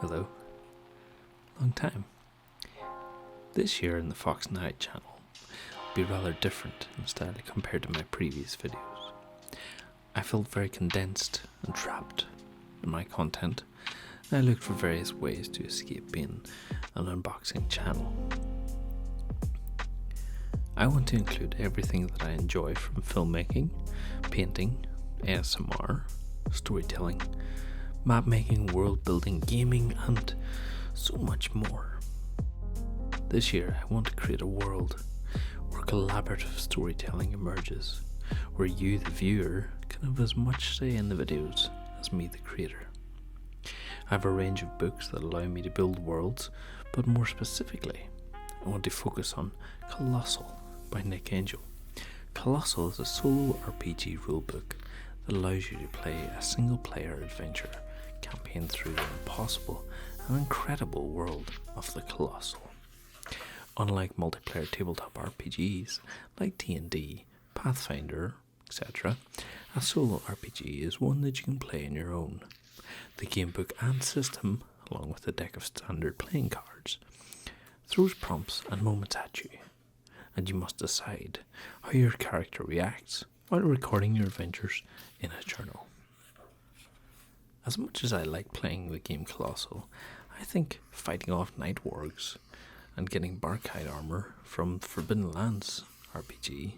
Hello. Long time. This year in the Fox Night channel will be rather different in style compared to my previous videos. I felt very condensed and trapped in my content, and I looked for various ways to escape being an unboxing channel. I want to include everything that I enjoy, from filmmaking, painting, ASMR, storytelling, map making, world building, gaming, and so much more. This year I want to create a world where collaborative storytelling emerges, where you, the viewer, can have as much say in the videos as me, the creator. I have a range of books that allow me to build worlds, but more specifically, I want to focus on Colostle by Nick Angel. Colostle is a solo RPG rulebook that allows you to play a single player adventure campaign through the impossible and incredible world of the Colostle. Unlike multiplayer tabletop RPGs like D&D, Pathfinder, etc., a solo RPG is one that you can play on your own. The gamebook and system, along with a deck of standard playing cards, throws prompts and moments at you, and you must decide how your character reacts while recording your adventures in a journal. As much as I like playing the game Colostle, I think fighting off night wargs and getting Barkhide armor from Forbidden Lands RPG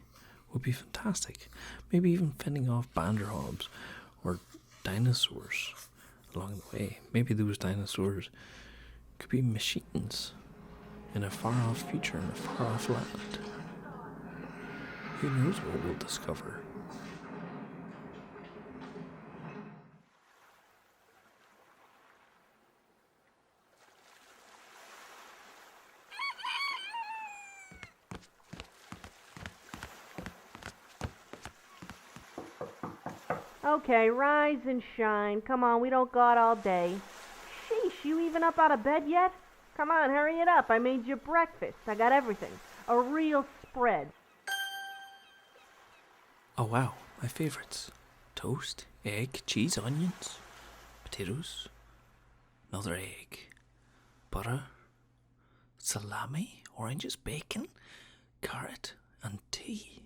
would be fantastic. Maybe even fending off banderhobs or dinosaurs along the way. Maybe those dinosaurs could be machines in a far-off future, in a far-off land. Who knows what we'll discover? Okay, rise and shine. Come on, we don't got all day. Sheesh, you even up out of bed yet? Come on, hurry it up. I made you breakfast. I got everything. A real spread. Oh wow, my favourites. Toast, egg, cheese, onions, potatoes, another egg, butter, salami, oranges, bacon, carrot, and tea.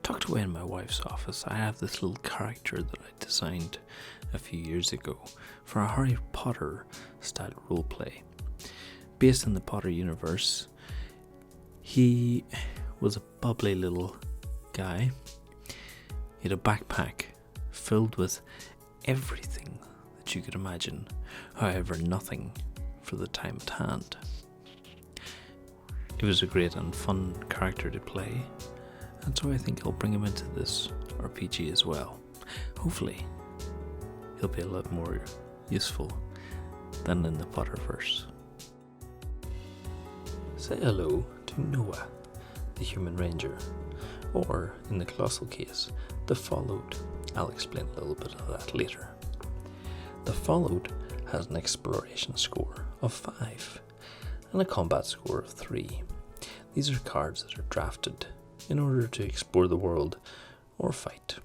Tucked away in my wife's office, I have this little character that I designed a few years ago for a Harry Potter style roleplay. Based in the Potter universe, he was a bubbly little guy. He had a backpack filled with everything that you could imagine, however nothing for the time at hand. He was a great and fun character to play, and so I think I'll bring him into this RPG as well. Hopefully, he'll be a lot more useful than in the Potterverse. Say hello to Noah, the human ranger, or in the Colossal case, the Followed. I'll explain a little bit of that later. The Followed has an exploration score of 5 and a combat score of 3. These are cards that are drafted in order to explore the world or fight.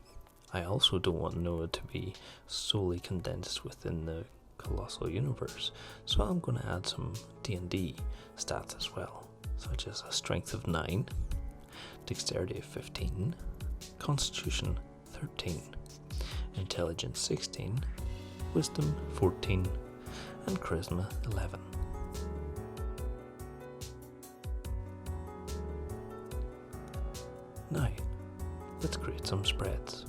I also don't want Noah to be solely condensed within the Colossal universe, so I'm going to add some D&D stats as well, such as a strength of 9, dexterity of 15, constitution 13, intelligence 16, wisdom 14, and charisma 11. Now, let's create some spreads.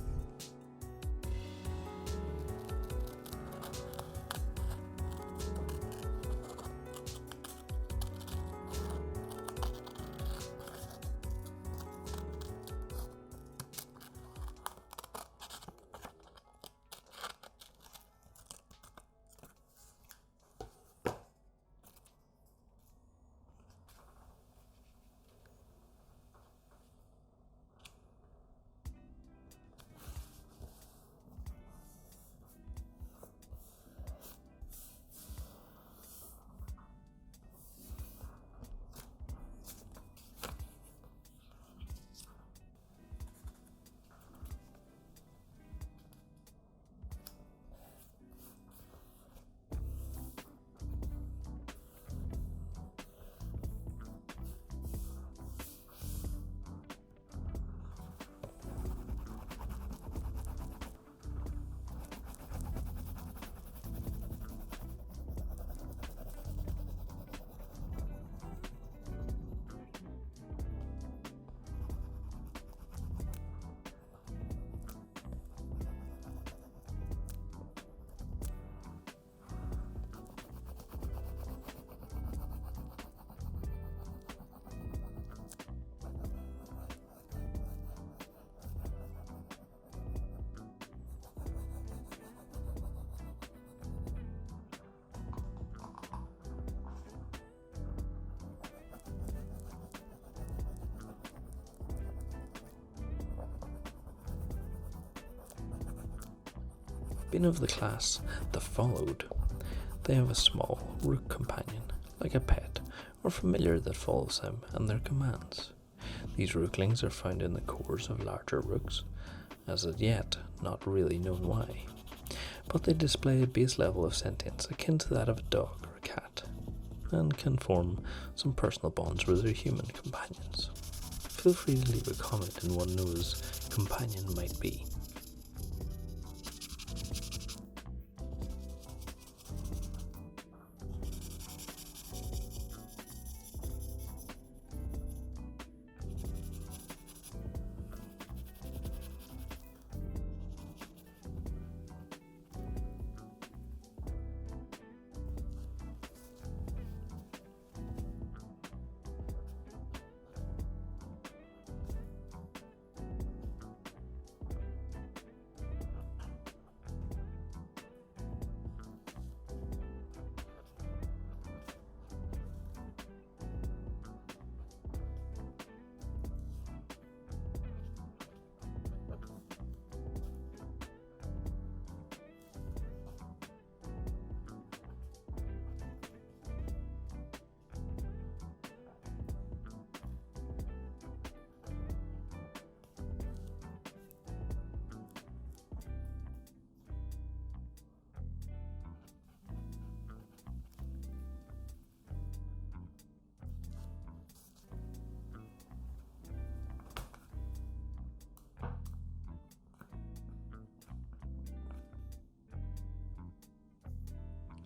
Being of the class the followed, they have a small rook companion, like a pet or familiar that follows them and their commands. These rooklings are found in the cores of larger rooks, as of yet not really known why, but they display a base level of sentience akin to that of a dog or a cat, and can form some personal bonds with their human companions. Feel free to leave a comment on what Noah's companion might be.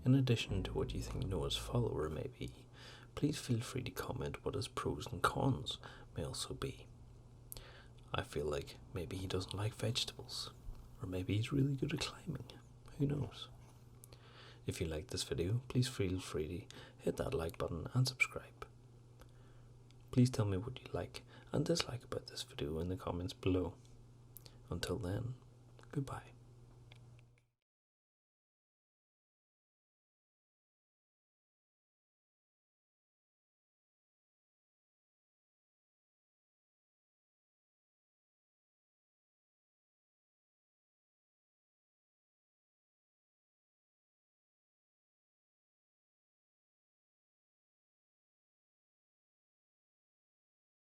In addition to what you think Noah's follower may be, please feel free to comment what his pros and cons may also be. I feel like maybe he doesn't like vegetables, or maybe he's really good at climbing, who knows. If you liked this video, please feel free to hit that like button and subscribe. Please tell me what you like and dislike about this video in the comments below. Until then, goodbye.